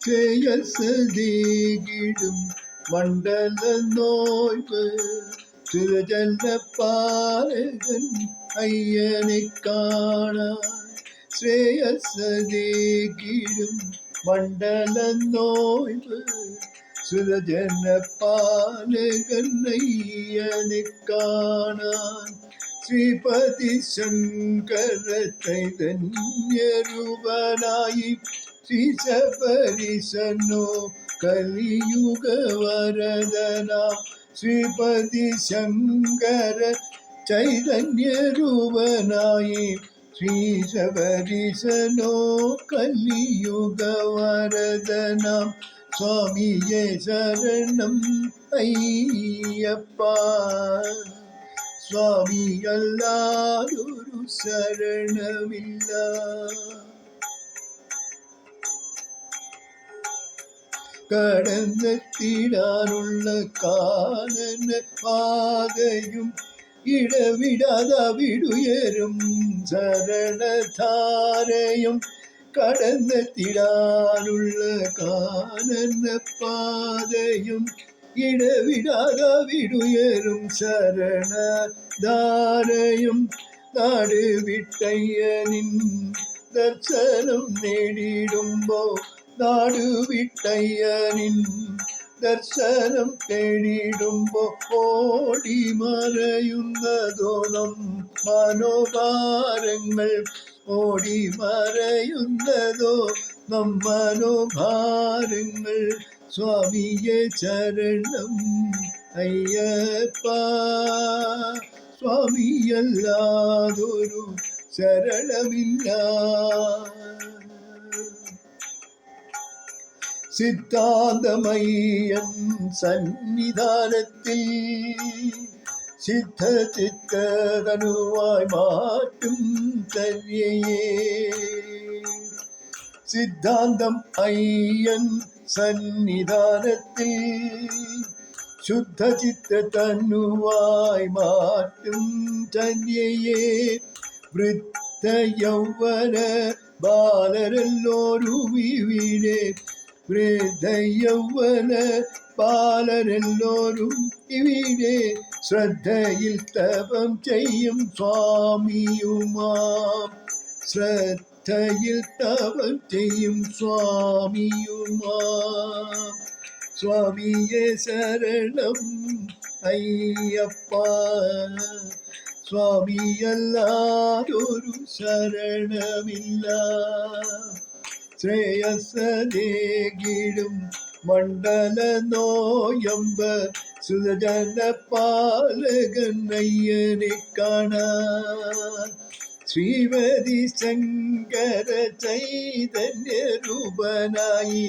ശ്രേയസ്സതേകിടും മണ്ഡല നോയ്വ് സുരജനപാലകൻ അയ്യനെ കാണാൻ. ശ്രേയസ്സതേകിടും മണ്ഡല നോയ്വ് സുരജനപാലകൻ അയ്യനെ കാണാൻ. ശ്രീപതി ശങ്കര ചൈതന്യരൂപനായി ശ്രീശബരീശനോ കലിയുഗ വരദനാം. ശ്രീപതി ശങ്കര ചൈതന്യരൂപനായി ശ്രീശബരീശനോ കലിയുഗ വരദനാം. സ്വാമിയേ ശരണം അയ്യപ്പ, സ്വാമിയല്ലാതൊരു ശരണമില്ല. കടന്നെത്തിടാനുള്ള കാനന പാതയും ഇടവിടാതവിടുയരും ശരണധാരയും. കടന്നെത്തിടാനുള്ള കാനന പാതയും ഇടവിടാതവിടുയരും ശരണധാരയും. നാട് വിട്ടയ്യനിൻ ദർശനം നേടിടുമ്പോ, നാട് വിട്ടയ്യനിൻ ദർശനം തേടിടുമ്പോ ഓടി മറയുന്നതോ മനോഭാരങ്ങൾ. ഓടി മറയുന്നതോ മനോഭാരങ്ങൾ. സ്വാമിയെ ശരണം അയ്യപ്പ, സ്വാമിയല്ലാതൊരു ശരണമില്ല. സിദ്ധാന്തമയ്യൻ സന്നിധാനത്തിൽ സിദ്ധചിത്തതനുവായി മാറ്റും ചര്യയെ. സിദ്ധാന്തം അയ്യൻ സന്നിധാനത്തിൽ ശുദ്ധചിത്തതനുവായി മാറ്റും ചര്യയെ. വൃദ്ധയൗവന ബാലരെല്ലോരും ഇവിടെ, വൃദ്ധയൗവന ബാലരെല്ലോരും ഇവിടെ ശ്രദ്ധയിൽ തപം ചെയ്യും സ്വാമിയുമാം. ശ്രദ്ധയിൽ തപം ചെയ്യും സ്വാമിയുമാം. സ്വാമിയെ ശരണം അയ്യപ്പ, സ്വാമിയല്ലാതൊരു ശരണമില്ല. ശ്രേയസ്സതേകിടും മണ്ഡല നോയമ്പ സുരജനപാലകൻ അയ്യനെ കാണാൻ. ശ്രീപതി ശങ്കര ചൈതന്യരൂപനായി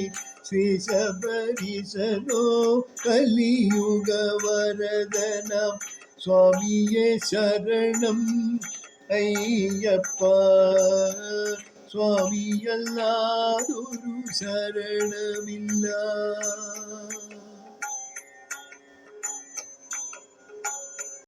ശ്രീശബരീശനോ കലിയുഗ വരദനാം. സ്വാമിയെ ശരണം അയ്യപ്പ, സ്വാമിയല്ലാതൊരു ശരണമില്ല.